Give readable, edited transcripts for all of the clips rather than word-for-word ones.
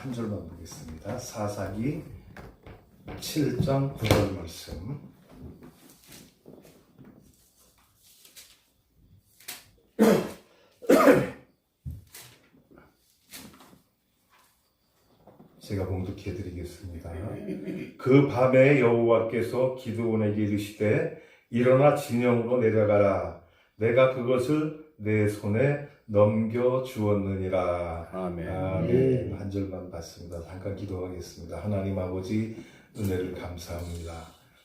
한 줄만 보겠습니다. 사사기 7장 9절 말씀. 제가 봉독해 드리겠습니다. 그 밤에 여호와께서 기드온에게 이르시되 일어나 진영으로 내려가라. 내가 그것을 내 손에 넘겨 주었느니라. 아멘. 아멘. 한 절만 받습니다. 잠깐 기도하겠습니다. 하나님 아버지 은혜를 감사합니다.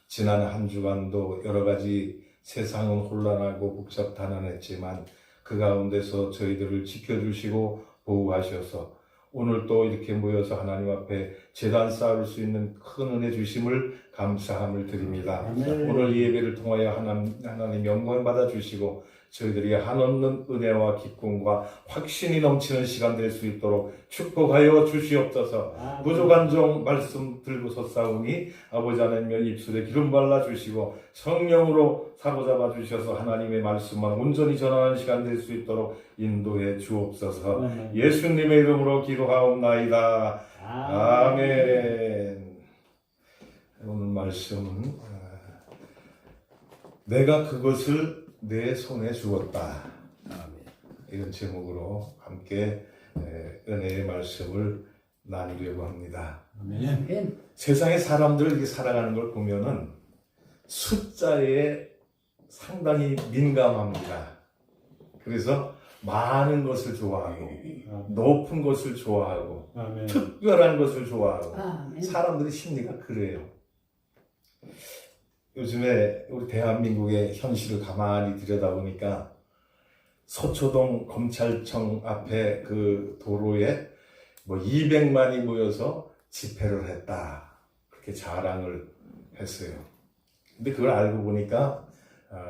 지난 한 주간도 여러 가지 세상은 혼란하고 복잡단단했지만 그 가운데서 저희들을 지켜주시고 보호하셔서 오늘 또 이렇게 모여서 하나님 앞에 제단 쌓을 수 있는 큰 은혜 주심을 감사함을 드립니다. 아멘. 오늘 이 예배를 통하여 하나님 영광 받아 주시고 저희들이 한없는 은혜와 기쁨과 확신이 넘치는 시간 될 수 있도록 축복하여 주시옵소서. 아멘. 부족한 종 말씀 들고 섰사오니 아버지 하나님의 입술에 기름 발라 주시고 성령으로 사로잡아 주셔서 하나님의 말씀만 온전히 전하는 시간 될 수 있도록 인도해 주옵소서. 아멘. 예수님의 이름으로 기도하옵나이다. 아멘. 오늘 말씀은 내가 그것을 내 손에 주었다. 아멘. 이런 제목으로 함께 은혜의 말씀을 나누려고 합니다. 아멘. 세상의 사람들을 이렇게 살아가는 걸 보면은 숫자에 상당히 민감합니다. 그래서 많은 것을 좋아하고 높은 것을 좋아하고 아멘. 특별한 것을 좋아하고 아멘. 사람들의 심리가 그래요. 요즘에 우리 대한민국의 현실을 가만히 들여다보니까 서초동 검찰청 앞에 그 도로에 200만이 모여서 집회를 했다. 그렇게 자랑을 했어요. 근데 그걸 알고 보니까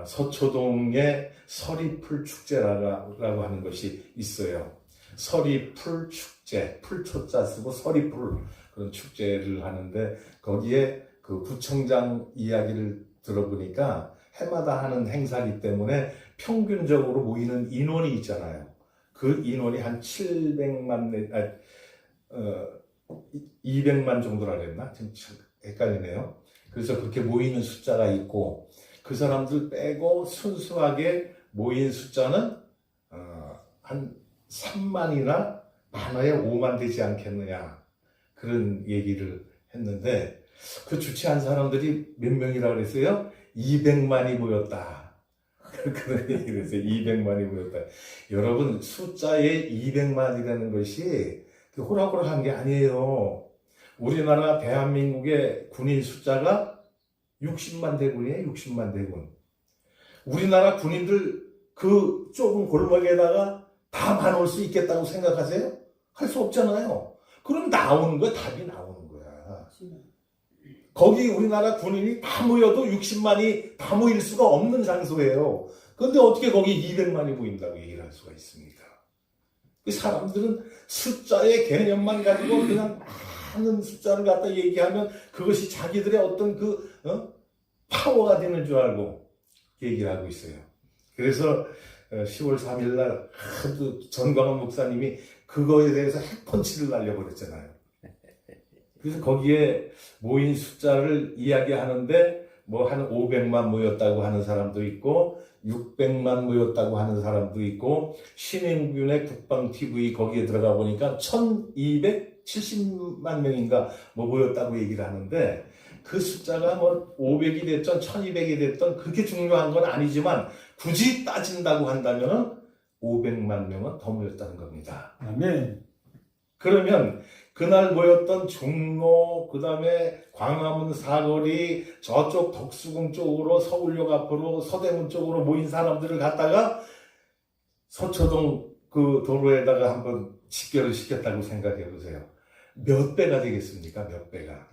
서초동에 서리풀 축제라고 하는 것이 있어요. 서리풀 축제, 풀초자 쓰고 서리풀 그런 축제를 하는데 거기에 그 구청장 이야기를 들어보니까 해마다 하는 행사이기 때문에 평균적으로 모이는 인원이 있잖아요. 그 인원이 한 200만 정도라 그랬나? 지금 참 헷갈리네요. 그래서 그렇게 모이는 숫자가 있고 그 사람들 빼고 순수하게 모인 숫자는 한 3만이나 많아야 5만 되지 않겠느냐 그런 얘기를 했는데 그 주최한 사람들이 몇 명이라고 그랬어요? 200만이 모였다. 그런 얘기를 했어요. 200만이 모였다. 여러분 숫자에 200만이라는 것이 호락호락한 게 아니에요. 우리나라 대한민국의 군인 숫자가 60만 대군이에요. 60만 대군. 우리나라 군인들 그 좁은 골목에다가 다 많을 수 있겠다고 생각하세요? 할 수 없잖아요. 그럼 나오는 거야. 답이 나오는 거야. 거기 우리나라 군인이 다 모여도 60만이 다 모일 수가 없는 장소예요. 그런데 어떻게 거기 200만이 모인다고 얘기를 할 수가 있습니까? 그 사람들은 숫자의 개념만 가지고 그냥 많은 숫자를 갖다 얘기하면 그것이 자기들의 어떤 파워가 되는 줄 알고 얘기를 하고 있어요. 그래서 10월 3일 날 하도 전광훈 목사님이 그거에 대해서 핵펀치를 날려버렸잖아요. 그래서 거기에 모인 숫자를 이야기하는데 한 500만 모였다고 하는 사람도 있고 600만 모였다고 하는 사람도 있고 신인균의 국방TV 거기에 들어가 보니까 1270만 명인가 모였다고 얘기를 하는데 그 숫자가 500이 됐든 1200이 됐든 그렇게 중요한 건 아니지만 굳이 따진다고 한다면 500만 명은 더 모였다는 겁니다. 아멘. 그러면 그날 모였던 종로, 그 다음에 광화문 사거리, 저쪽 덕수궁 쪽으로 서울역 앞으로 서대문 쪽으로 모인 사람들을 갖다가 서초동 그 도로에다가 한번 집결을 시켰다고 생각해 보세요. 몇 배가 되겠습니까? 몇 배가.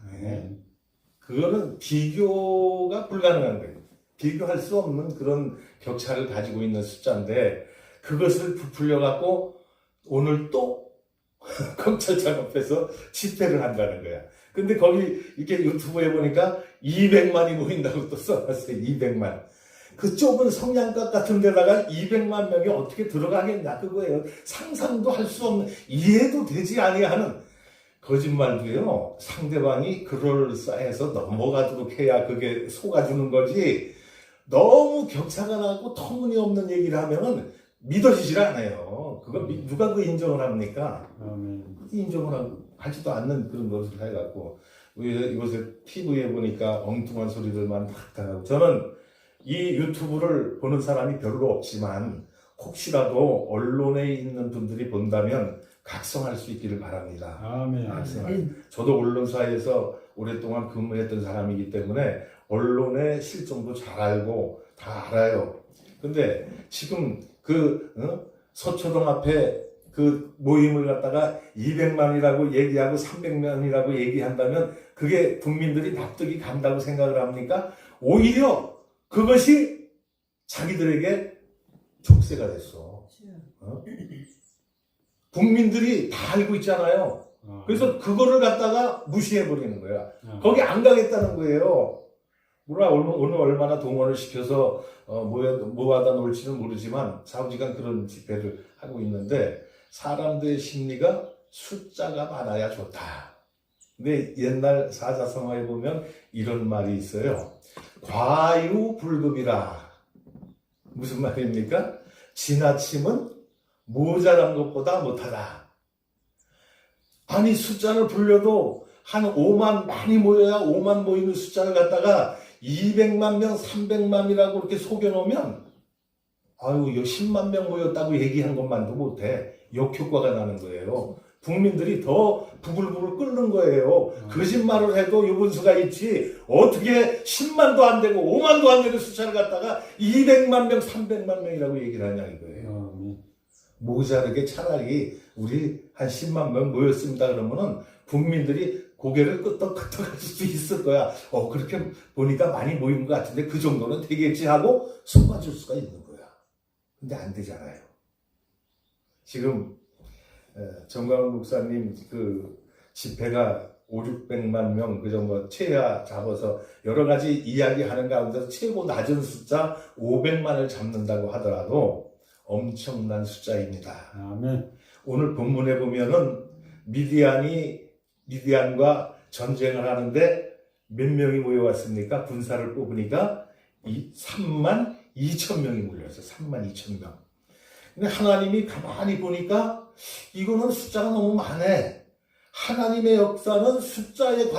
그거는 비교가 불가능한 거예요. 비교할 수 없는 그런 격차를 가지고 있는 숫자인데 그것을 부풀려 갖고 오늘 또 검찰청 앞에서 집회를 한다는 거야. 근데 거기 이렇게 유튜브에 보니까 200만이 모인다고 또 써놨어요. 200만. 그 좁은 성냥갑 같은 데다가 200만 명이 어떻게 들어가겠냐 그거예요. 상상도 할 수 없는, 이해도 되지 아니하는 거짓말도요, 상대방이 그럴싸해서 넘어가도록 해야 그게 속아주는 거지, 너무 격차가 나고 터무니없는 얘기를 하면은 믿어지질 않아요. 그거 누가 그 인정을 합니까? 인정을 하지도 않는 그런 것을 해갖고, 이곳에 TV에 보니까 엉뚱한 소리들만 막 하고, 저는 이 유튜브를 보는 사람이 별로 없지만, 혹시라도 언론에 있는 분들이 본다면 각성할 수 있기를 바랍니다. 아멘. 저도 언론사에서 오랫동안 근무했던 사람이기 때문에 언론의 실정도 잘 알고 다 알아요. 근데 지금 서초동 앞에 그 모임을 갖다가 200만이라고 얘기하고 300만이라고 얘기한다면 그게 국민들이 납득이 간다고 생각을 합니까? 오히려 그것이 자기들에게 족쇄가 됐어. 국민들이 다 알고 있잖아요. 그래서 그거를 갖다가 무시해버리는 거야. 거기 안 가겠다는 거예요. 물론 오늘 얼마나 동원을 시켜서 모아다 놓을지는 모르지만 좌우지간 그런 집회를 하고 있는데, 사람들의 심리가 숫자가 많아야 좋다. 근데 옛날 사자성어에 보면 이런 말이 있어요. 과유불급이라. 무슨 말입니까? 지나침은 모자란 것보다 못하다. 아니, 숫자를 불려도 한 5만 많이 모여야 5만 모이는 숫자를 갖다가 200만 명, 300만이라고 이렇게 속여놓으면, 아유, 10만 명 모였다고 얘기한 것만도 못해. 역효과가 나는 거예요. 국민들이 더 부글부글 끓는 거예요. 거짓말을 해도 유분수가 있지, 어떻게 10만도 안 되고 5만도 안 되는 숫자를 갖다가 200만 명, 300만 명이라고 얘기를 하냐 이거예요. 모자르게 차라리 우리 한 10만 명 모였습니다 그러면은 국민들이 고개를 끄덕끄덕 할 수 있을 거야. 그렇게 보니까 많이 모인 것 같은데 그 정도는 되겠지 하고 속아줄 수가 있는 거야. 근데 안 되잖아요. 지금 정광훈 목사님 그 집회가 500~600만 명 그 정도 최하 잡아서 여러 가지 이야기하는 가운데서 최고 낮은 숫자 500만을 잡는다고 하더라도 엄청난 숫자입니다. 아멘. 오늘 본문에 보면은 미디안과 전쟁을 하는데 몇 명이 모여왔습니까? 군사를 뽑으니까 3만 2천 명이 몰려왔어요. 3만 2천 명. 근데 하나님이 가만히 보니까 이거는 숫자가 너무 많네. 하나님의 역사는 숫자에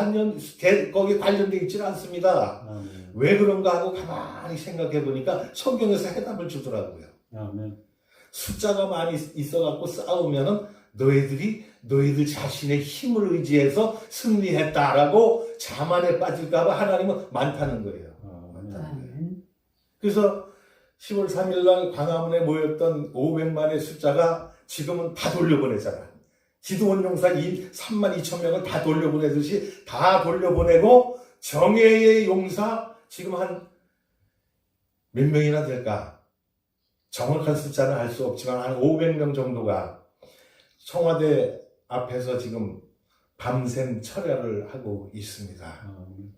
거기에 관련되어 있지는 않습니다. 왜 그런가 하고 가만히 생각해 보니까 성경에서 해답을 주더라고요. 숫자가 많이 있어갖고 싸우면은 너희들 자신의 힘을 의지해서 승리했다라고 자만에 빠질까봐 하나님은 많다는 거예요. 그래서 10월 3일날 광화문에 모였던 500만의 숫자가 지금은 다 돌려보내잖아. 기드온 용사 3만 2천 명을 다 돌려보내듯이 다 돌려보내고, 정예의 용사 지금 한 몇 명이나 될까? 정확한 숫자는 알 수 없지만 한 500명 정도가 청와대 앞에서 지금 밤샘 철야를 하고 있습니다.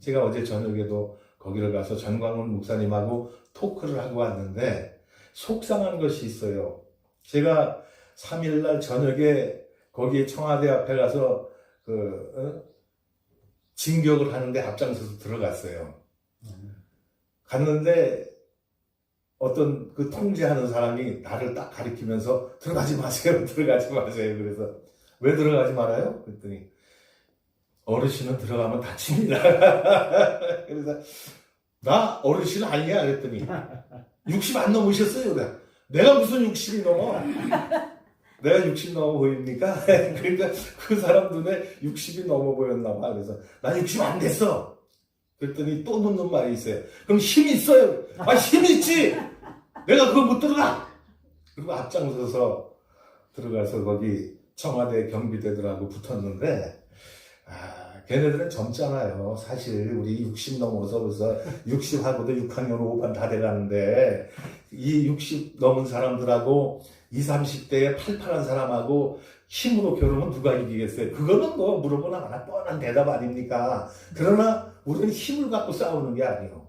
제가 어제 저녁에도 거기를 가서 전광훈 목사님하고 토크를 하고 왔는데 속상한 것이 있어요. 제가 3일날 저녁에 거기 청와대 앞에 가서 진격을 하는데 앞장서서 들어갔어요. 갔는데 어떤 그 통제하는 사람이 나를 딱 가리키면서 들어가지 마세요. 들어가지 마세요. 그래서 왜 들어가지 말아요? 그랬더니 어르신은 들어가면 다칩니다. 그래서 나 어르신 아니야? 그랬더니 60 안 넘으셨어요? 내가 무슨 60이 넘어? 내가 60 넘어 보입니까? 그러니까 그 사람 눈에 60이 넘어 보였나 봐. 그래서 나 60 안 됐어. 그랬더니 또 묻는 말이 있어요. 그럼 힘 있어요? 힘 있지! 내가 그거 못 들어가! 그리고 앞장서서 들어가서 거기 청와대 경비대들하고 붙었는데, 걔네들은 젊잖아요. 사실 우리 60 넘어서 벌써 60하고도 6학년 5반 다 돼가는데, 이 60 넘은 사람들하고 20, 30대에 팔팔한 사람하고 힘으로 겨루면 누가 이기겠어요? 그거는 물어보나 마나 뻔한 대답 아닙니까? 그러나 우리는 힘을 갖고 싸우는 게 아니에요.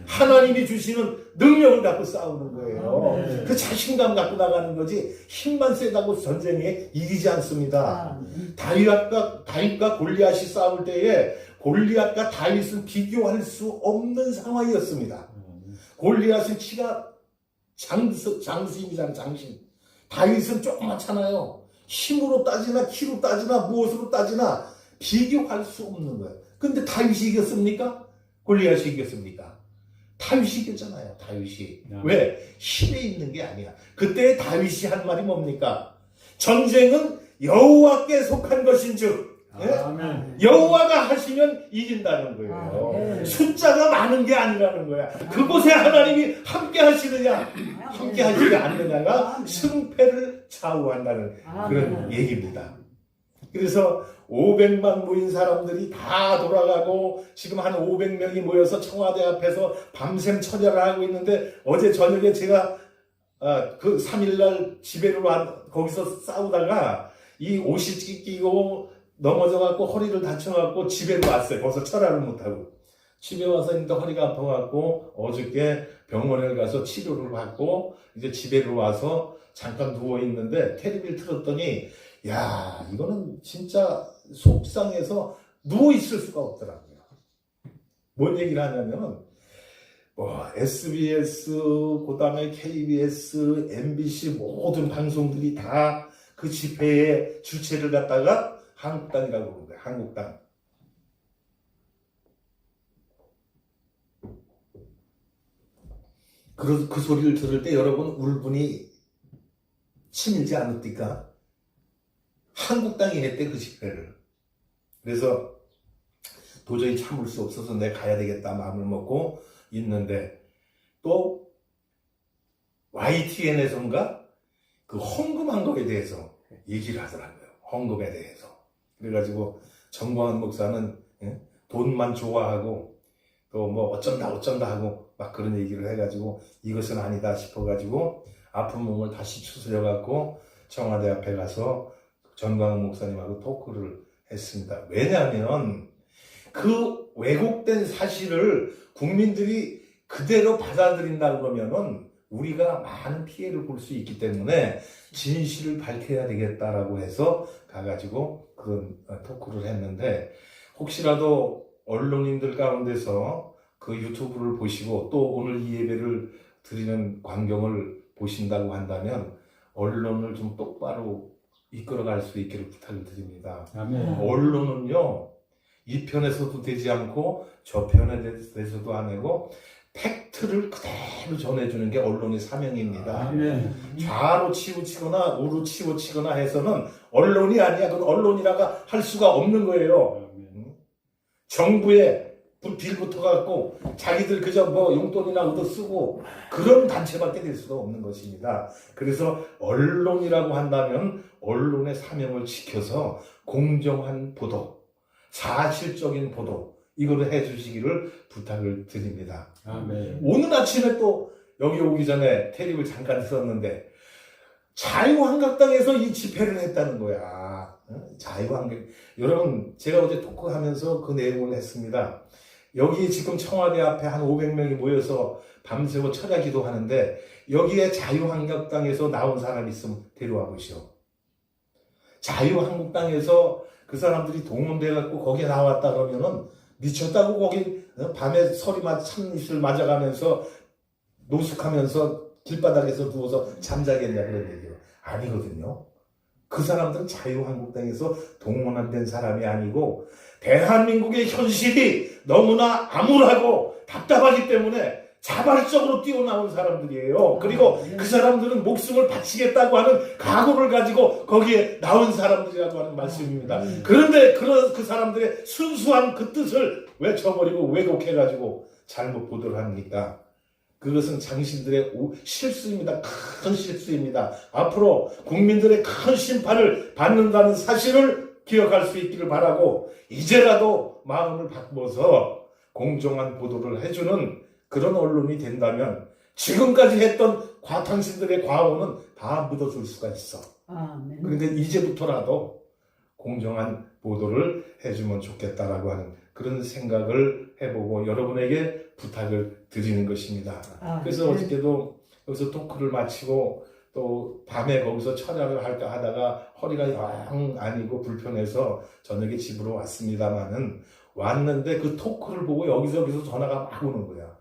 하나님이 주시는 능력을 갖고 싸우는 거예요. 네. 그 자신감 갖고 나가는 거지 힘만 세다고 전쟁에 이기지 않습니다. 다윗과 골리앗이 싸울 때에 골리앗과 다윗은 비교할 수 없는 상황이었습니다. 골리앗은 키가 장수입니다. 장신. 다윗은 조그맣잖아요. 힘으로 따지나 키로 따지나 무엇으로 따지나 비교할 수 없는 거예요. 근데 다윗이 이겼습니까? 골리앗이 이겼습니까? 다윗이 이겼잖아요. 다윗이. 왜? 힘에 있는 게 아니야. 그때 다윗이 한 말이 뭡니까? 전쟁은 여호와께 속한 것인즉 여호와가 하시면 이긴다는 거예요. 숫자가 많은 게 아니라는 거야. 그곳에 하나님이 함께 하시느냐 함께 하시지 않느냐가 승패를 좌우한다는 그런 얘기입니다. 그래서 500만 모인 사람들이 다 돌아가고 지금 한 500명이 모여서 청와대 앞에서 밤샘 처리를 하고 있는데 어제 저녁에 제가 그 3일날 집에로 거기서 싸우다가 이 옷이 찢기고 넘어져갖고 허리를 다쳐갖고 집에로 왔어요. 거기서 철화를 못하고 집에 와서 있는데 허리가 아파갖고 어저께 병원에 가서 치료를 받고 이제 집에로 와서 잠깐 누워있는데 텔레비를 틀었더니 야 이거는 진짜 속상해서 누워있을 수가 없더라고요. 뭔 얘기를 하냐면 뭐 SBS 그 다음에 KBS MBC 모든 방송들이 다 그 집회의 주체를 갖다가 한국당이라고 부르는 거예요. 한국당. 그 소리를 들을 때 여러분 울분이 치밀지 않습니까? 한국당이 했대 그 집회를. 그래서 도저히 참을 수 없어서 내가 가야 되겠다 마음을 먹고 있는데 또 YTN에서인가 그 헌금한 거에 대해서 얘기를 하더라고요. 헌금에 대해서. 그래가지고 정광훈 목사는 돈만 좋아하고 또 뭐 어쩐다 하고 막 그런 얘기를 해가지고 이것은 아니다 싶어가지고 아픈 몸을 다시 추스려갖고 청와대 앞에 가서 정광훈 목사님하고 토크를 했습니다. 왜냐하면 그 왜곡된 사실을 국민들이 그대로 받아들인다 그러면은 우리가 많은 피해를 볼 수 있기 때문에 진실을 밝혀야 되겠다라고 해서 가가지고 그런 토크를 했는데 혹시라도 언론인들 가운데서 그 유튜브를 보시고 또 오늘 이 예배를 드리는 광경을 보신다고 한다면 언론을 좀 똑바로 이끌어갈 수 있기를 부탁을 드립니다. 아멘. 언론은요 이 편에서도 되지 않고 저 편에 대해서도 안 하고 팩트를 그대로 전해주는 게 언론의 사명입니다. 아멘. 좌로 치우치거나 우로 치우치거나 해서는 언론이 아니야. 그건 언론이라고 할 수가 없는 거예요. 정부에 빌붙어갖고 자기들 그저 뭐 용돈이나 얻어 쓰고 그런 단체밖에 될 수가 없는 것입니다. 그래서 언론이라고 한다면 언론의 사명을 지켜서 공정한 보도, 사실적인 보도 이거를 해주시기를 부탁을 드립니다. 아멘. 오늘 아침에 또 여기 오기 전에 텔레비를 잠깐 썼는데 자유한국당에서 이 집회를 했다는 거야. 자유한국 여러분 제가 어제 토크하면서 그 내용을 했습니다. 여기 지금 청와대 앞에 한 500명이 모여서 밤새워 철야 기도하는데 여기에 자유한국당에서 나온 사람이 있으면 데려와 보시오. 자유한국당에서 그 사람들이 동원돼갖고 거기에 나왔다 그러면은 미쳤다고 거기 밤에 찬이슬 맞아가면서 노숙하면서 길바닥에서 누워서 잠자겠냐 그런 얘기예요. 아니거든요. 그 사람들은 자유한국당에서 동원된 사람이 아니고 대한민국의 현실이 너무나 암울하고 답답하기 때문에 자발적으로 뛰어나온 사람들이에요. 그리고 그 사람들은 목숨을 바치겠다고 하는 각오를 가지고 거기에 나온 사람들이라고 하는 말씀입니다. 그런데 그 사람들의 순수한 그 뜻을 외쳐버리고 왜곡해가지고 잘못 보도를 합니까? 그것은 당신들의 실수입니다. 큰 실수입니다. 앞으로 국민들의 큰 심판을 받는다는 사실을 기억할 수 있기를 바라고 이제라도 마음을 바꾸어서 공정한 보도를 해주는 그런 언론이 된다면 지금까지 했던 당신들의 과오는 다 묻어줄 수가 있어. 그런데 이제부터라도 공정한 보도를 해주면 좋겠다라고 하는 그런 생각을 해보고 여러분에게 부탁을 드리는 것입니다. 그래서 어저께도 여기서 토크를 마치고 또 밤에 거기서 철야를 할까 하다가 허리가 영 아니고 불편해서 저녁에 집으로 왔습니다만은 왔는데 그 토크를 보고 여기저기서 전화가 막 오는 거야.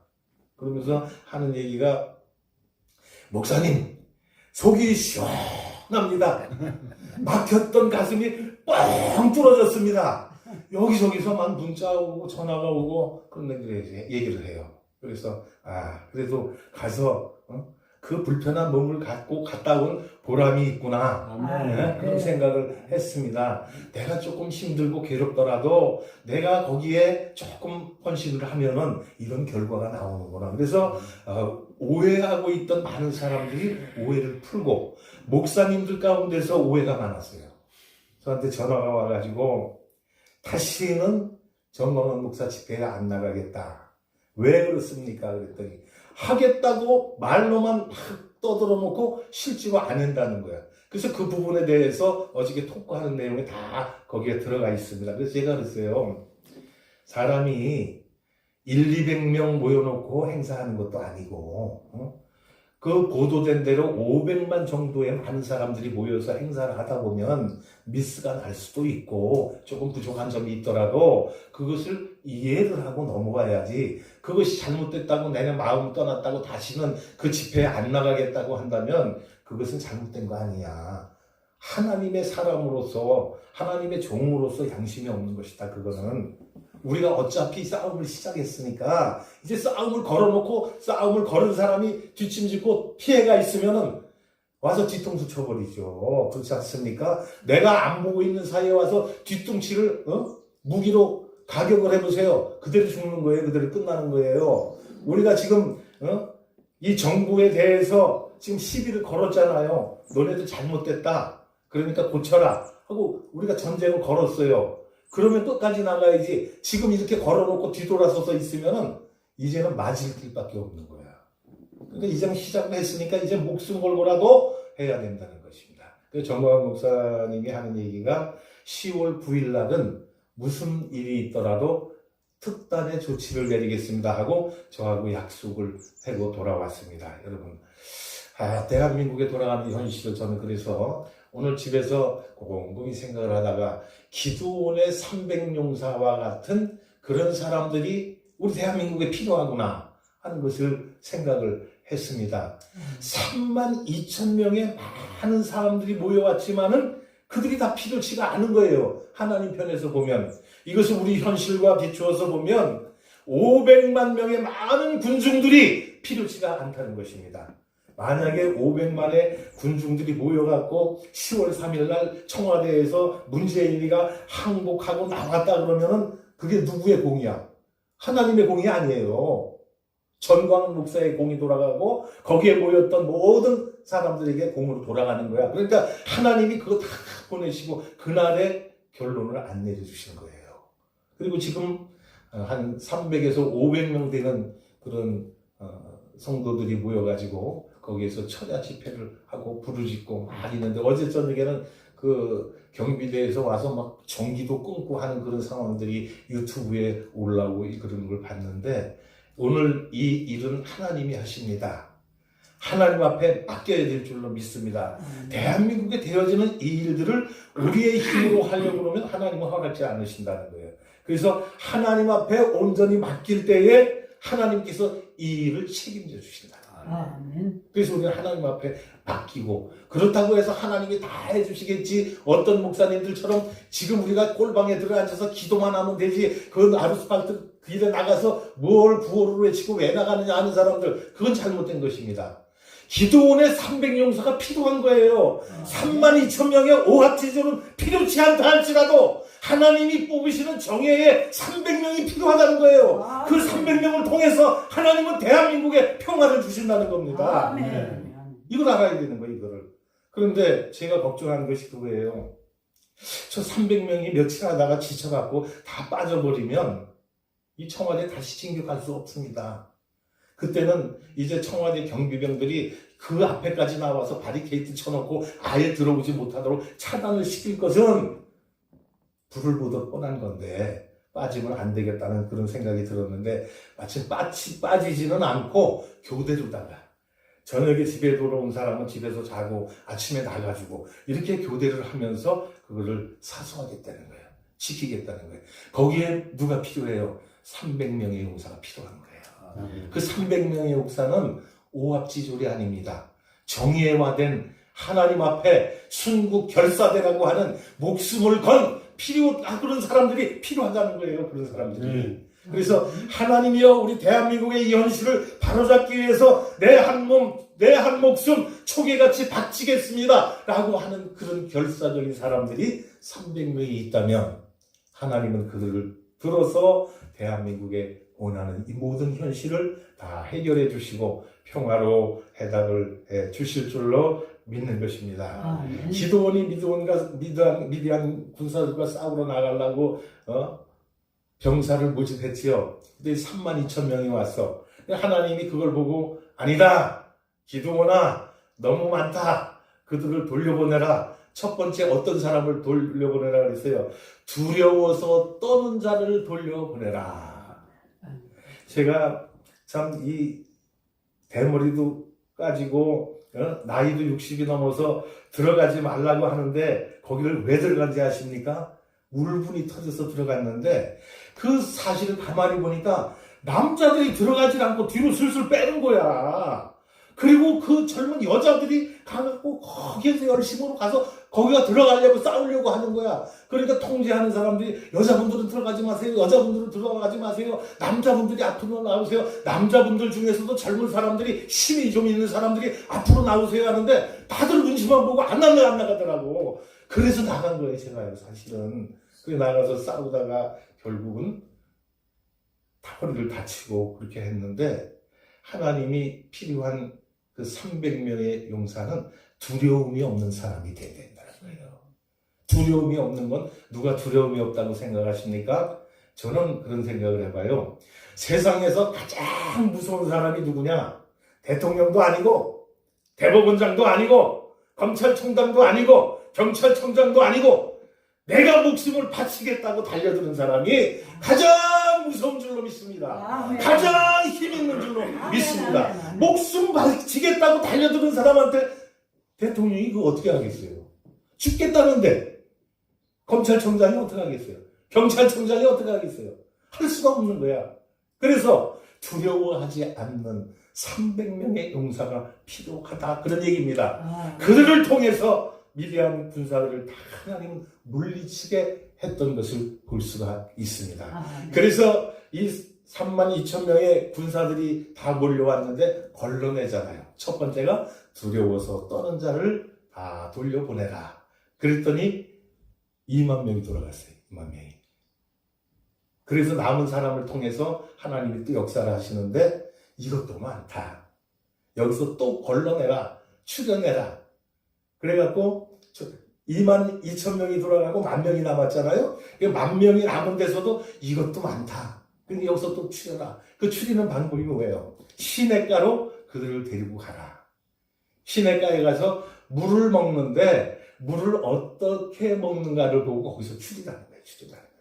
그러면서 하는 얘기가 목사님 속이 시원합니다. 막혔던 가슴이 뻥 뚫어졌습니다. 여기저기서만 문자 오고 전화가 오고 그런 얘기를 해요. 그래서 그래도 가서 그 불편한 몸을 갖고 갔다 온 보람이 있구나. 그런 생각을 했습니다. 내가 조금 힘들고 괴롭더라도 내가 거기에 조금 헌신을 하면은 이런 결과가 나오는구나. 그래서 오해하고 있던 많은 사람들이 오해를 풀고 목사님들 가운데서 오해가 많았어요. 저한테 전화가 와가지고 다시는 정광훈 목사 집회에 안 나가겠다. 왜 그렇습니까? 그랬더니 하겠다고 말로만 막 떠들어 놓고 실제로 안 한다는 거야. 그래서 그 부분에 대해서 어저께 토크하는 내용이 다 거기에 들어가 있습니다. 그래서 제가 그랬어요. 사람이 200명 모여놓고 행사하는 것도 아니고 그 보도된 대로 500만 정도의 많은 사람들이 모여서 행사를 하다 보면 미스가 날 수도 있고 조금 부족한 점이 있더라도 그것을 이해를 하고 넘어가야지. 그것이 잘못됐다고 내가 마음 떠났다고 다시는 그 집회에 안 나가겠다고 한다면 그것은 잘못된 거 아니야. 하나님의 사람으로서 하나님의 종으로서 양심이 없는 것이다. 그거는 우리가 어차피 싸움을 시작했으니까 이제 싸움을 걸어놓고 싸움을 걸은 사람이 뒷짐짓고 피해가 있으면은 와서 뒤통수 쳐버리죠. 그렇지 않습니까? 내가 안 보고 있는 사이에 와서 뒤통치를 무기로 가격을 해보세요. 그대로 죽는 거예요. 그대로 끝나는 거예요. 우리가 지금 이 정부에 대해서 지금 시비를 걸었잖아요. 너네들 잘못됐다. 그러니까 고쳐라 하고 우리가 전쟁을 걸었어요. 그러면 끝까지 나가야지. 지금 이렇게 걸어놓고 뒤돌아서서 있으면은 이제는 맞을 길밖에 없는 거야. 그러니까 이제 시작을 했으니까 이제 목숨 걸고라도 해야 된다는 것입니다. 그래서 정광훈 목사님이 하는 얘기가 10월 9일 날은 무슨 일이 있더라도 특단의 조치를 내리겠습니다 하고 저하고 약속을 하고 돌아왔습니다. 여러분, 대한민국에 돌아가는 현실을 저는 그래서 오늘 집에서 곰곰이 생각을 하다가 기도원의 300용사와 같은 그런 사람들이 우리 대한민국에 필요하구나 하는 것을 생각을 했습니다. 32,000명의 많은 사람들이 모여왔지만은 그들이 다 필요치가 않은 거예요. 하나님 편에서 보면. 이것을 우리 현실과 비추어서 보면 500만 명의 많은 군중들이 필요치가 않다는 것입니다. 만약에 500만의 군중들이 모여갖고 10월 3일 날 청와대에서 문재인이가 항복하고 나왔다 그러면은 그게 누구의 공이야? 하나님의 공이 아니에요. 전광훈 목사의 공이 돌아가고 거기에 모였던 모든 사람들에게 공으로 돌아가는 거야. 그러니까 하나님이 그거 다 보내시고 그날의 결론을 안 내려주신 거예요. 그리고 지금 한 300에서 500명 되는 그런 성도들이 모여가지고 거기에서 철야 집회를 하고 부르짖고 막 있는데 어제 저녁에는 그 경비대에서 와서 막 전기도 끊고 하는 그런 상황들이 유튜브에 올라오고 그런 걸 봤는데 오늘 이 일은 하나님이 하십니다. 하나님 앞에 맡겨야 될 줄로 믿습니다. 대한민국에 되어지는 이 일들을 우리의 힘으로 하려고 그러면 하나님은 허락지 않으신다는 거예요. 그래서 하나님 앞에 온전히 맡길 때에 하나님께서 이 일을 책임져 주신다. 그래서 우리는 하나님 앞에 맡기고 그렇다고 해서 하나님이 다 해주시겠지. 어떤 목사님들처럼 지금 우리가 꼴방에 들어앉아서 기도만 하면 되지. 그 아스팔트 길에 나가서 뭘 구호를 외치고 왜 나가느냐 하는 사람들 그건 잘못된 것입니다. 기도원에 300용사가 필요한 거예요. 32,000명의 오합지졸은 필요치 않다 할지라도 하나님이 뽑으시는 정예에 300명이 필요하다는 거예요. 그 300명을 통해서 하나님은 대한민국에 평화를 주신다는 겁니다. 이걸 알아야 되는 거예요, 이거를. 그런데 제가 걱정하는 것이 그거예요. 저 300명이 며칠 하다가 지쳐갖고 다 빠져버리면 이 청와대 다시 진격할 수 없습니다. 그때는 이제 청와대 경비병들이 그 앞에까지 나와서 바리케이트 쳐놓고 아예 들어오지 못하도록 차단을 시킬 것은 불을 보듯 뻔한 건데 빠지면 안 되겠다는 그런 생각이 들었는데 마침 빠지지는 않고 교대로다가 저녁에 집에 돌아온 사람은 집에서 자고 아침에 나가지고 이렇게 교대를 하면서 그거를 사수하겠다는 거예요. 지키겠다는 거예요. 거기에 누가 필요해요? 300명의 용사가 필요한 거예요. 그 300명의 용사는 오합지졸이 아닙니다. 정예화된 하나님 앞에 순국 결사대라고 하는 목숨을 건 그런 사람들이 필요하다는 거예요. 그런 사람들이. 그래서 하나님이여 우리 대한민국의 이 현실을 바로잡기 위해서 내 한 몸, 내 한 목숨 초계같이 바치겠습니다. 라고 하는 그런 결사적인 사람들이 300명이 있다면 하나님은 그들을 들어서 대한민국에 원하는 이 모든 현실을 다 해결해 주시고 평화로 해답을 해 주실 줄로 믿는 것입니다. 기드온이 미디안 군사들과 싸우러 나가려고 병사를 모집했지요. 근데 32,000명이 왔어. 하나님이 그걸 보고 아니다. 기드온아 너무 많다. 그들을 돌려보내라. 첫 번째 어떤 사람을 돌려보내라 그랬어요. 두려워서 떠는 자를 돌려보내라. 제가 참 이 대머리도 까지고 나이도 60이 넘어서 들어가지 말라고 하는데 거기를 왜 들어간지 아십니까? 울분이 터져서 들어갔는데 그 사실을 가만히 보니까 남자들이 들어가지 않고 뒤로 슬슬 빼는 거야. 그리고 그 젊은 여자들이 가갖고 거기에서 열심으로 가서 거기가 들어가려고 싸우려고 하는 거야. 그러니까 통제하는 사람들이 여자분들은 들어가지 마세요. 여자분들은 들어가지 마세요. 남자분들이 앞으로 나오세요. 남자분들 중에서도 젊은 사람들이 힘이 좀 있는 사람들이 앞으로 나오세요 하는데 다들 눈치만 보고 안 나가더라고. 그래서 나간 거예요, 제가요, 사실은. 그래 나가서 싸우다가 결국은 허리를 다치고 그렇게 했는데 하나님이 필요한 그 300명의 용사는 두려움이 없는 사람이 돼야 된다는 거예요. 두려움이 없는 건 누가 두려움이 없다고 생각하십니까? 저는 그런 생각을 해봐요. 세상에서 가장 무서운 사람이 누구냐? 대통령도 아니고 대법원장도 아니고 검찰총장도 아니고 경찰청장도 아니고 내가 목숨을 바치겠다고 달려드는 사람이 가장 무서운 줄로 믿습니다. 가장 힘 있는 줄로 믿습니다. 목숨 바치겠다고 달려드는 사람한테 대통령이 그거 어떻게 하겠어요? 죽겠다는데 검찰청장이 어떻게 하겠어요? 경찰청장이 어떻게 하겠어요? 할 수가 없는 거야. 그래서 두려워하지 않는 300명의 용사가 필요하다 그런 얘기입니다. 그들을 통해서 미디안 군사들을 다 하나님은 물리치게 했던 것을 볼 수가 있습니다. 그래서 이 32,000명의 군사들이 다 몰려왔는데 걸러내잖아요. 첫 번째가 두려워서 떠는 자를 다 돌려보내라. 그랬더니 2만 명이 돌아갔어요. 2만 명이. 그래서 남은 사람을 통해서 하나님이 또 역사를 하시는데 이것도 많다. 여기서 또 걸러내라. 추려내라. 그래갖고 22,000명이 돌아가고 10,000명이 남았잖아요. 10,000명이 남은 데서도 이것도 많다. 근데 여기서 또 추려라. 그 추리는 방법이 뭐예요? 시냇가로 그들을 데리고 가라. 시냇가에 가서 물을 먹는데 물을 어떻게 먹는가를 보고 거기서 추리라는 거예요. 추리라는 거예요.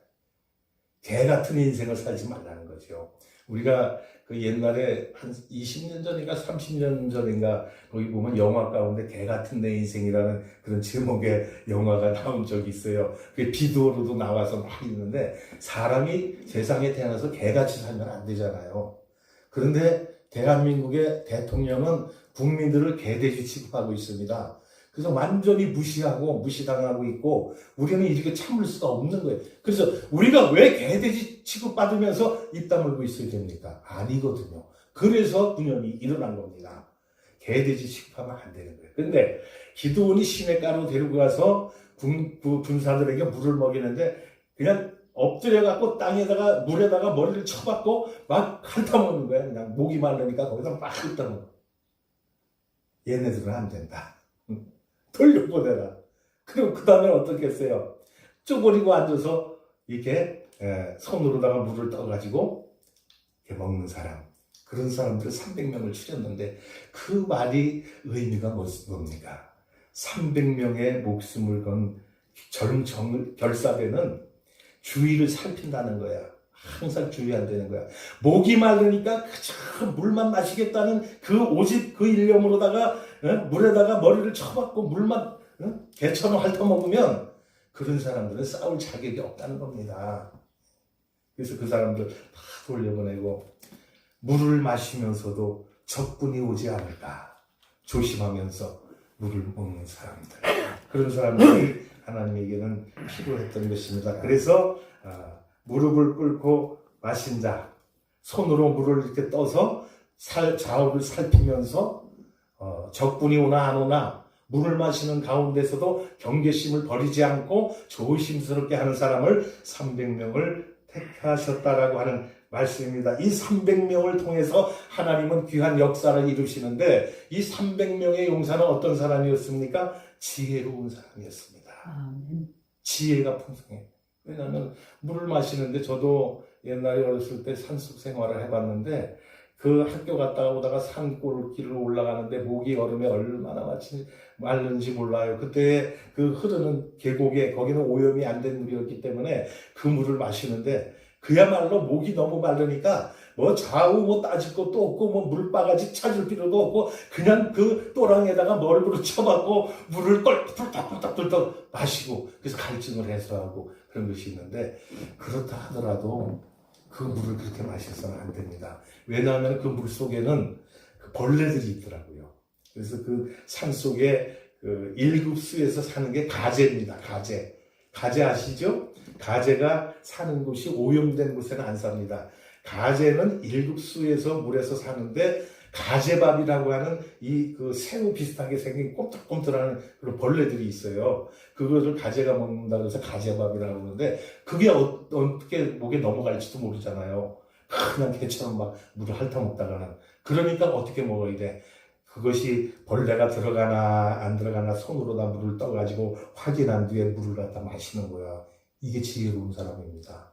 개 같은 인생을 살지 말라는 거죠. 우리가 그 옛날에 한 20년 전인가 30년 전인가 거기 보면 영화 가운데 개 같은 내 인생이라는 그런 제목의 영화가 나온 적이 있어요. 그게 비디오로도 나와서 막 있는데 사람이 세상에 태어나서 개같이 살면 안 되잖아요. 그런데 대한민국의 대통령은 국민들을 개돼지 취급하고 있습니다. 그래서 완전히 무시하고 무시당하고 있고 우리는 이렇게 참을 수가 없는 거예요. 그래서 우리가 왜 개돼지 취급받으면서 입 다물고 있어야 됩니까? 아니거든요. 그래서 분열이 일어난 겁니다. 개돼지 취급하면 안 되는 거예요. 근데 기드온이 시냇가로 데리고 가서 군사들에게 물을 먹이는데 그냥 엎드려갖고 땅에다가 물에다가 머리를 쳐박고 막 핥아먹는 거야. 그냥 목이 마르니까 거기서 막 핥아먹는 거야. 얘네들은 안 된다. 돌려보내라. 그리고 그 다음에 어떻게 했어요? 쪼그리고 앉아서 이렇게 손으로다가 물을 떠가지고 이렇게 먹는 사람. 그런 사람들을 300명을 추렸는데 그 말이 의미가 뭡니까? 300명의 목숨을 건 결사대는 주위를 살핀다는 거야. 항상 주의한다는 거야. 목이 마르니까 그저 물만 마시겠다는 그 오직 그 일념으로다가 물에다가 머리를 쳐박고 물만 개처럼 핥아먹으면 그런 사람들은 싸울 자격이 없다는 겁니다. 그래서 그 사람들 다 돌려보내고 물을 마시면서도 적군이 오지 않을까 조심하면서 물을 먹는 사람들, 그런 사람들이 하나님에게는 필요했던 것입니다. 그래서 무릎을 꿇고 마신 자, 손으로 물을 이렇게 떠서 좌우를 살피면서 적군이 오나 안 오나 물을 마시는 가운데서도 경계심을 버리지 않고 조심스럽게 하는 사람을 300명을 택하셨다라고 하는 말씀입니다. 이 300명을 통해서 하나님은 귀한 역사를 이루시는데 이 300명의 용사는 어떤 사람이었습니까? 지혜로운 사람이었습니다. 지혜가 풍성해. 왜냐하면 물을 마시는데 저도 옛날에 어렸을 때 산속 생활을 해봤는데 그 학교 갔다가 오다가 산골길을 올라가는데 목이 얼음에 얼마나 마른지 몰라요. 그때 그 흐르는 계곡에 거기는 오염이 안 된 물이었기 때문에 그 물을 마시는데 그야말로 목이 너무 마르니까 뭐 좌우 뭐 따질 것도 없고 뭐 물바가지 찾을 필요도 없고 그냥 그 또랑에다가 머리로 쳐박고 물을 똘똘똘똘똘 마시고 그래서 갈증을 해소하고 그런 것이 있는데 그렇다 하더라도 그 물을 그렇게 마셔서는 안 됩니다. 왜냐하면 그 물 속에는 그 벌레들이 있더라고요. 그래서 그 산 속에 그 1급수에서 사는 게 가재입니다. 가재 아시죠? 가재가 사는 곳이 오염된 곳에는 안 삽니다. 가재는 1급수에서 물에서 사는데 가재밥이라고 하는 이 그 새우 비슷하게 생긴 꼼틀꼼틀한 그런 벌레들이 있어요. 그것을 가재가 먹는다고 해서 가재밥이라고 하는데 그게 어떻게 목에 넘어갈지도 모르잖아요. 그냥 개처럼 막 물을 핥아먹다가는. 그러니까 어떻게 먹어야 돼? 그것이 벌레가 들어가나 안 들어가나 손으로다 물을 떠가지고 확인한 뒤에 물을 갖다 마시는 거야. 이게 지혜로운 사람입니다.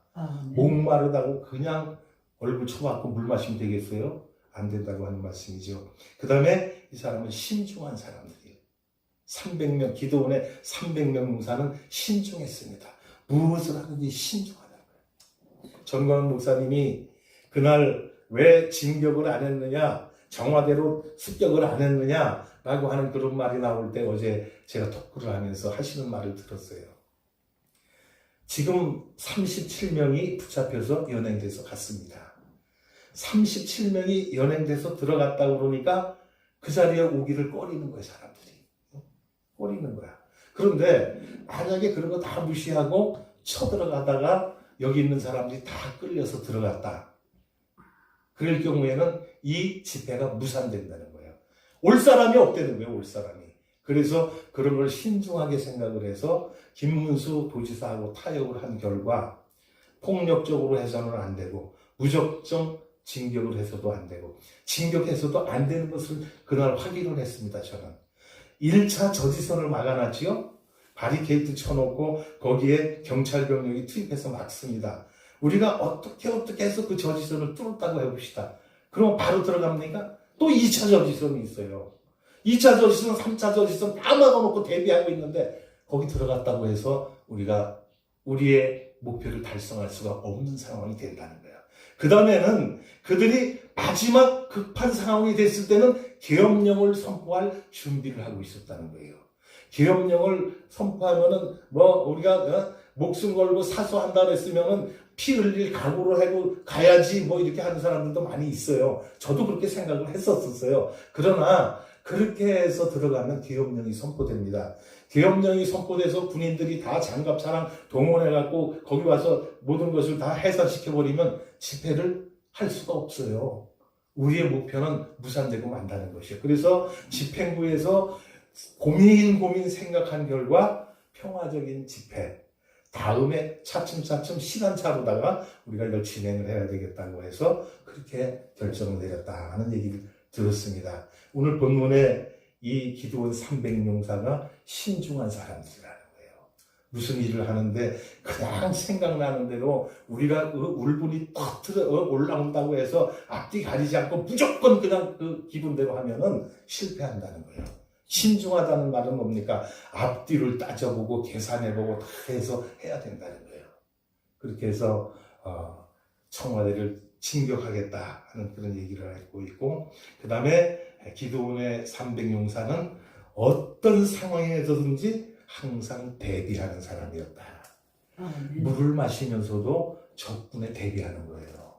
목마르다고 그냥 얼굴 쳐박고 물 마시면 되겠어요? 안 된다고 하는 말씀이죠. 그 다음에 이 사람은 신중한 사람들이에요. 300명, 기도원의 300명 용사는 신중했습니다. 무엇을 하든지 신중하다는 거예요. 전광훈 목사님이 그날 왜 진격을 안 했느냐, 정화대로 습격을 안 했느냐라고 하는 그런 말이 나올 때 어제 제가 토크를 하면서 하시는 말을 들었어요. 지금 37명이 붙잡혀서 연행돼서 갔습니다. 37명이 연행돼서 들어갔다 그러니까 그 자리에 오기를 꺼리는 거예요, 사람들이. 꺼리는 거야. 그런데 만약에 그런 거 다 무시하고 쳐들어가다가 여기 있는 사람들이 다 끌려서 들어갔다. 그럴 경우에는 이 집회가 무산된다는 거예요. 올 사람이 없다는 거예요, 올 사람이. 그래서 그런 걸 신중하게 생각을 해서 김문수 도지사하고 타협을 한 결과 폭력적으로 해서는 안 되고 무작정 진격을 해서도 안 되고 진격해서도 안 되는 것을 그날 확인을 했습니다. 저는 1차 저지선을 막아놨지요. 바리케이트 쳐놓고 거기에 경찰 병력이 투입해서 막습니다. 우리가 어떻게 해서 그 저지선을 뚫었다고 해봅시다. 그럼 바로 들어갑니까? 또 2차 저지선이 있어요. 2차 저지선, 3차 저지선 다 막아놓고 대비하고 있는데 거기 들어갔다고 해서 우리가 우리의 목표를 달성할 수가 없는 상황이 된다는 거예요. 그 다음에는 그들이 마지막 급한 상황이 됐을 때는 계엄령을 선포할 준비를 하고 있었다는 거예요. 계엄령을 선포하면은 우리가 목숨 걸고 사수한다 그랬으면은 피 흘릴 각오를 하고 가야지 이렇게 하는 사람들도 많이 있어요. 저도 그렇게 생각을 했었어요. 그러나 그렇게 해서 들어가면 계엄령이 선포됩니다. 계엄령이 선포돼서 군인들이 다 장갑차랑 동원해갖고 거기 와서 모든 것을 다 해산시켜버리면 집회를 할 수가 없어요. 우리의 목표는 무산되고 만다는 것이에요. 그래서 집행부에서 고민 생각한 결과 평화적인 집회, 다음에 차츰차츰 시간차로다가 우리가 이걸 진행을 해야 되겠다고 해서 그렇게 결정을 내렸다 하는 얘기를 들었습니다. 오늘 본문에 이 기도원 300용사가 신중한 사람들이라는 거예요. 무슨 일을 하는데 그냥 생각나는 대로 우리가 울분이 터트려 올라온다고 해서 앞뒤 가리지 않고 무조건 그냥 그 기분대로 하면은 실패한다는 거예요. 신중하다는 말은 뭡니까? 앞뒤를 따져보고 계산해보고 다 해서 해야 된다는 거예요. 그렇게 해서 청와대를 진격하겠다 하는 그런 얘기를 하고 있고, 그 다음에 기드온의 300용사는 어떤 상황에서든지 항상 대비하는 사람이었다. 물을 마시면서도 적군에 대비하는 거예요.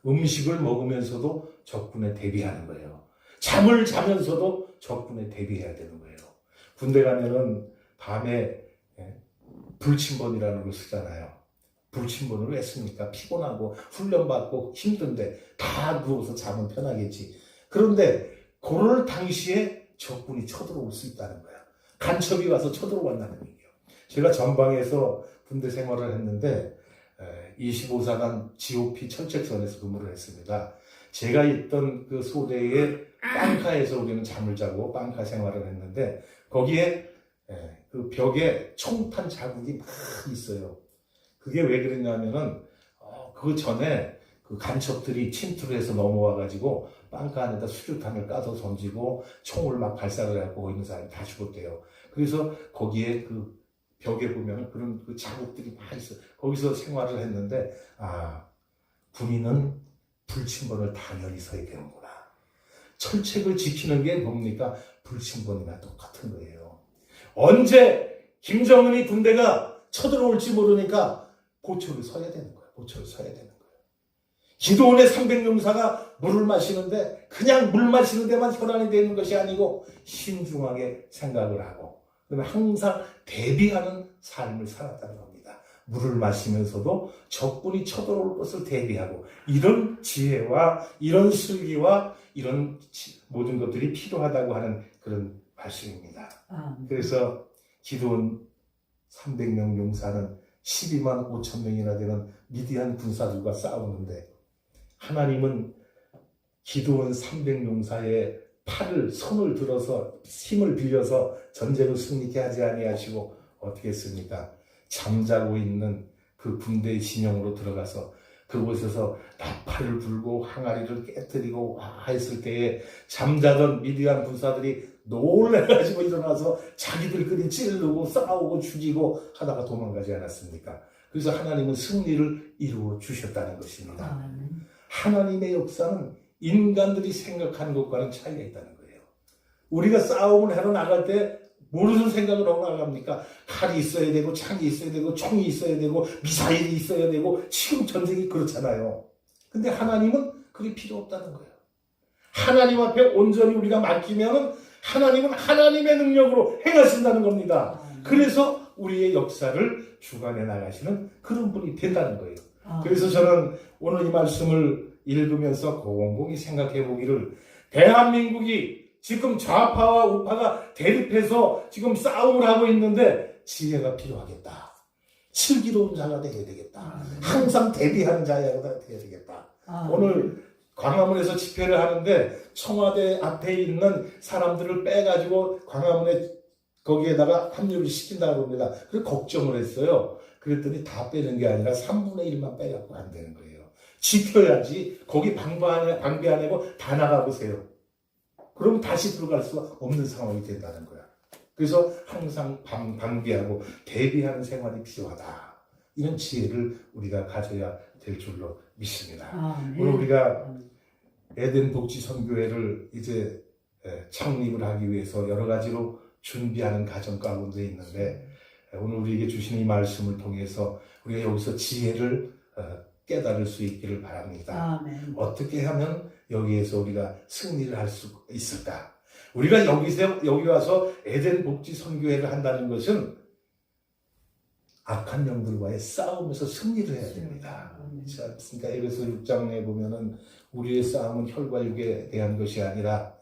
음식을 먹으면서도 적군에 대비하는 거예요. 잠을 자면서도 적군에 대비해야 되는 거예요. 군대 가면은 밤에 불침번이라는 걸 쓰잖아요. 불침번을 왜 씁니까? 피곤하고 훈련받고 힘든데 다 누워서 자면 편하겠지. 그런데 그럴 당시에 적군이 쳐들어올 수 있다는 거야. 간첩이 와서 쳐들어왔다는 얘기예요. 제가 전방에서 군대 생활을 했는데 25사단 GOP 철책선에서 근무를 했습니다. 제가 있던 그 소대의 빵카에서 우리는 잠을 자고 빵카 생활을 했는데, 거기에 그 벽에 총탄 자국이 막 있어요. 그게 왜 그랬냐면은 그 전에 그 간첩들이 침투를 해서 넘어와가지고 빵카 안에다 수류탄을 까서 던지고 총을 막 발사를 하고 있는 사람이 다 죽었대요. 그래서 거기에 그 벽에 보면 그런 그 자국들이 많이 있어요. 거기서 생활을 했는데, 군인은 불침번을 당연히 서야 되는구나. 철책을 지키는 게 뭡니까? 불침번이나 똑같은 거예요. 언제 김정은이 군대가 쳐들어올지 모르니까 보초를 서야 되는 거예요. 보초를 서야 되는 거예요. 기드온의 300용사가 물을 마시는데 그냥 물 마시는 데만 혈안이 되는 것이 아니고 신중하게 생각을 하고, 그다음에 항상 대비하는 삶을 살았다는 겁니다. 물을 마시면서도 적군이 쳐들어올 것을 대비하고, 이런 지혜와 이런 슬기와 이런 모든 것들이 필요하다고 하는 그런 말씀입니다. 그래서 기드온 300명 용사는 12만 5천 명이나 되는 미디안 군사들과 싸우는데, 하나님은 기드온 300용사의 손을 들어서 힘을 빌려서 전쟁을 승리케 하지 아니하시고 어떻게 했습니까? 잠자고 있는 그 군대의 진영으로 들어가서 그곳에서 나팔을 불고 항아리를 깨뜨리고 했을 때에 잠자던 미디안 군사들이 놀래가지고 일어나서 자기들끼리 찌르고 싸우고 죽이고 하다가 도망가지 않았습니까? 그래서 하나님은 승리를 이루어 주셨다는 것입니다. 하나님의 역사는 인간들이 생각하는 것과는 차이가 있다는 거예요. 우리가 싸움을 하러 나갈 때 무슨 생각을 하고 나갑니까? 칼이 있어야 되고 창이 있어야 되고 총이 있어야 되고 미사일이 있어야 되고, 지금 전쟁이 그렇잖아요. 근데 하나님은 그게 필요 없다는 거예요. 하나님 앞에 온전히 우리가 맡기면은 하나님은 하나님의 능력으로 행하신다는 겁니다. 그래서 우리의 역사를 주관해 나가시는 그런 분이 된다는 거예요. 그래서 저는 오늘 이 말씀을 읽으면서 곰곰이 생각해 보기를, 대한민국이 지금 좌파와 우파가 대립해서 지금 싸움을 하고 있는데 지혜가 필요하겠다. 슬기로운 자가 되어야 되겠다. 항상 대비하는 자가 되어야 되겠다. 오늘 광화문에서 집회를 하는데 청와대 앞에 있는 사람들을 빼가지고 광화문에 거기에다가 합류를 시킨다고 합니다. 그래서 걱정을 했어요. 그랬더니 다 빼는 게 아니라 3분의 1만 빼갖고 안 되는 거예요. 지켜야지. 거기 방비 안 하고 다 나가보세요. 그럼 다시 들어갈 수가 없는 상황이 된다는 거야. 그래서 항상 방비하고 대비하는 생활이 필요하다. 이런 지혜를 우리가 가져야 될 줄로 믿습니다. 오늘 우리가 에덴 복지 선교회를 이제 창립을 하기 위해서 여러 가지로 준비하는 과정 가운데 있는데, 오늘 우리에게 주신 이 말씀을 통해서 우리가 여기서 지혜를 깨달을 수 있기를 바랍니다. 어떻게 하면 여기에서 우리가 승리를 할 수 있을까? 우리가 여기 와서 에덴 복지 선교회를 한다는 것은 악한 영들과의 싸움에서 승리를 해야 됩니다. 그렇지 않습니까? 에베소 6장에 보면은 우리의 싸움은 혈과 육에 대한 것이 아니라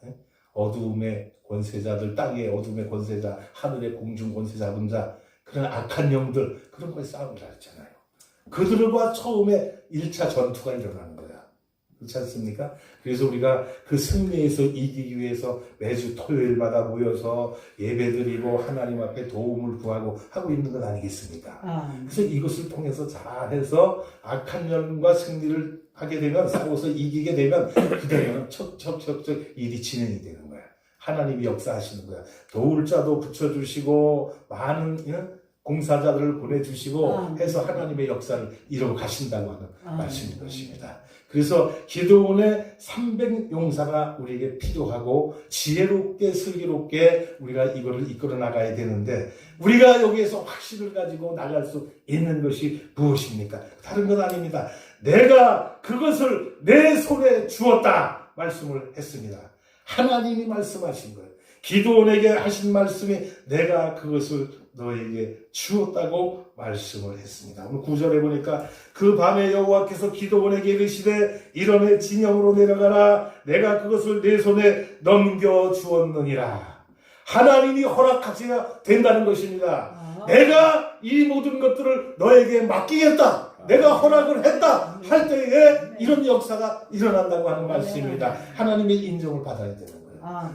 어두움의 권세자들, 땅의 어둠의 권세자, 하늘의 공중 권세 잡은 자, 그런 악한 영들, 그런 거에 싸움을 하잖아요. 그들과 처음에 1차 전투가 일어나는 거야. 그렇지 않습니까? 그래서 우리가 그 승리에서 이기기 위해서 매주 토요일마다 모여서 예배드리고 하나님 앞에 도움을 구하고 하고 있는 것 아니겠습니까? 그래서 이것을 통해서 잘해서 악한 영과 승리를 하게 되면, 싸워서 이기게 되면 그다음에는 척척척 일이 진행이 되는 거야. 하나님이 역사하시는 거야. 도울 자도 붙여주시고 많은 공사자들을 보내주시고 아멘. 해서 하나님의 역사를 이루어 가신다고 하는 아멘. 말씀인 것입니다. 그래서 기도원의 300용사가 우리에게 필요하고 지혜롭게 슬기롭게 우리가 이거를 이끌어 나가야 되는데 우리가 여기에서 확신을 가지고 나갈 수 있는 것이 무엇입니까? 다른 건 아닙니다. 내가 그것을 내 손에 주었다 말씀을 했습니다. 하나님이 말씀하신 거예요. 기도원에게 하신 말씀이 내가 그것을 너에게 주었다고 말씀을 했습니다. 오늘 9절에 보니까 그 밤에 여호와께서 기도원에게 이르시되 일어나 진영으로 내려가라. 내가 그것을 내 손에 넘겨주었느니라. 하나님이 허락하셔야 된다는 것입니다. 내가 이 모든 것들을 너에게 맡기겠다. 내가 허락을 했다 할 때에 이런 역사가 일어난다고 하는 말씀입니다. 하나님의 인정을 받아야 되는 거예요.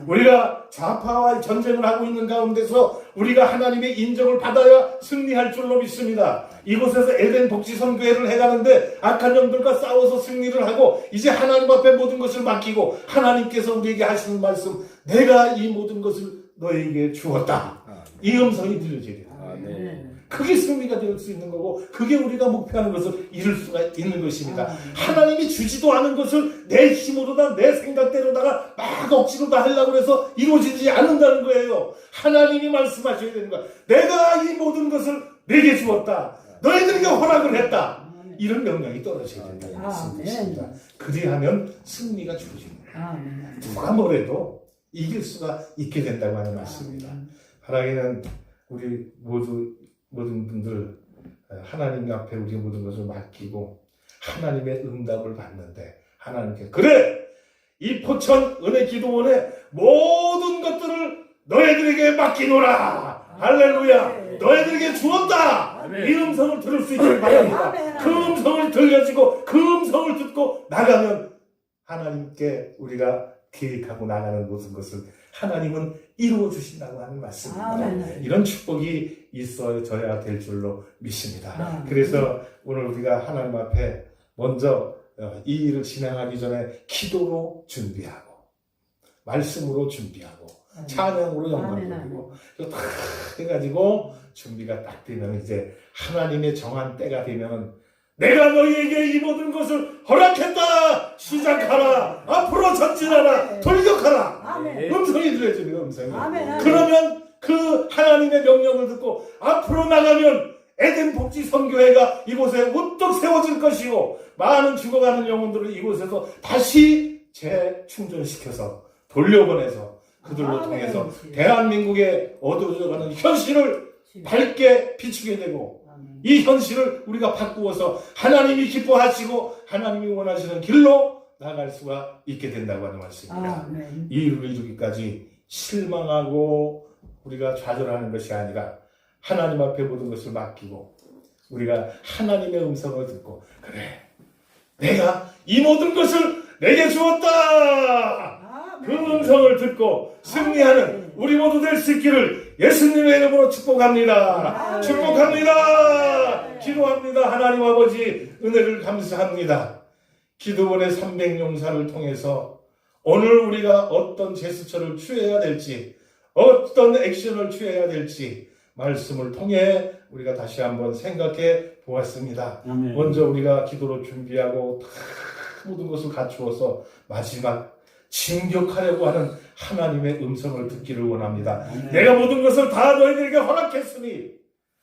우리가 좌파와 전쟁을 하고 있는 가운데서 우리가 하나님의 인정을 받아야 승리할 줄로 믿습니다. 이곳에서 에덴 복지 선교회를 해가는데 악한 영들과 싸워서 승리를 하고 이제 하나님 앞에 모든 것을 맡기고 하나님께서 우리에게 하시는 말씀, 내가 이 모든 것을 너에게 주었다. 이 음성이 들려져야 돼요. 그게 승리가 될 수 있는 거고 그게 우리가 목표하는 것을 이룰 수가 있는 것입니다. 하나님이 주지도 않은 것을 내 힘으로다 내 생각대로다가 막 억지로 다 하려고 해서 이루어지지 않는다는 거예요. 하나님이 말씀하셔야 되는 거야. 내가 이 모든 것을 내게 주었다. 너희들에게 허락을 했다. 이런 명령이 떨어져야 된다는 말씀이십니다. 그리하면 승리가 주어집니다. 누가 뭐래도 이길 수가 있게 된다고 하는 말씀입니다. 바라기는 우리 모든 분들 하나님 앞에 우리 모든 것을 맡기고 하나님의 응답을 받는데 하나님께 그래! 이 포천 은혜 기도원의 모든 것들을 너희들에게 맡기노라! 할렐루야! 너희들에게 주었다! 이 음성을 들을 수 있기를 바랍니다. 그 음성을 들려지고 그 음성을 듣고 나가면 하나님께 우리가 계획하고 나가는 모든 것을 하나님은 이루어 주신다고 하는 말씀입니다. 이런 축복이 있어져야 될 줄로 믿습니다. 그래서 오늘 우리가 하나님 앞에 먼저 이 일을 진행하기 전에 기도로 준비하고 말씀으로 준비하고 찬양으로 영광 돌리고 다 해가지고 준비가 딱 되면 이제 하나님의 정한 때가 되면 내가 너희에게 이 모든 것을 허락했다. 시작하라. 앞으로 전진하라. 돌격하라. 음성이 들려지는 음성이. 그러면 그 하나님의 명령을 듣고 앞으로 나가면 에덴 복지 선교회가 이곳에 우뚝 세워질 것이고 많은 죽어가는 영혼들을 이곳에서 다시 재충전시켜서 돌려보내서 그들로 통해서 대한민국에 어두워져가는 현실을 밝게 비추게 되고 이 현실을 우리가 바꾸어서 하나님이 기뻐하시고 하나님이 원하시는 길로 나갈 수가 있게 된다고 하는 말씀입니다. 이 일을 이루기까지 실망하고 우리가 좌절하는 것이 아니라 하나님 앞에 모든 것을 맡기고 우리가 하나님의 음성을 듣고 그래 내가 이 모든 것을 내게 주었다. 그 음성을 듣고 승리하는 우리 모두 될 수 있기를 예수님의 이름으로 축복합니다. 축복합니다. 기도합니다. 하나님 아버지 은혜를 감사합니다. 기도원의 300용사를 통해서 오늘 우리가 어떤 제스처를 취해야 될지 어떤 액션을 취해야 될지 말씀을 통해 우리가 다시 한번 생각해 보았습니다. 먼저 우리가 기도로 준비하고 다 모든 것을 갖추어서 마지막 진격하려고 하는 하나님의 음성을 듣기를 원합니다. 내가 모든 것을 다 너희들에게 허락했으니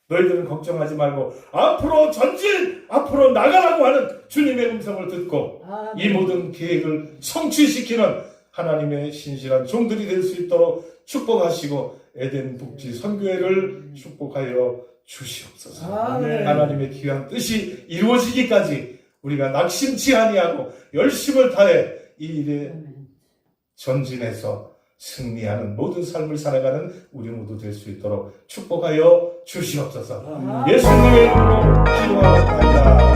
너희들은 걱정하지 말고 앞으로 전진! 앞으로 나가라고 하는 주님의 음성을 듣고 이 모든 계획을 성취시키는 하나님의 신실한 종들이 될 수 있도록 축복하시고 에덴 복지 선교회를 축복하여 주시옵소서. 하나님의 귀한 뜻이 이루어지기까지 우리가 낙심치 아니하고 열심을 다해 이 일에 전진해서 승리하는 모든 삶을 살아가는 우리 모두 될 수 있도록 축복하여 주시옵소서. 예수님의 이름으로 기도하옵나이다.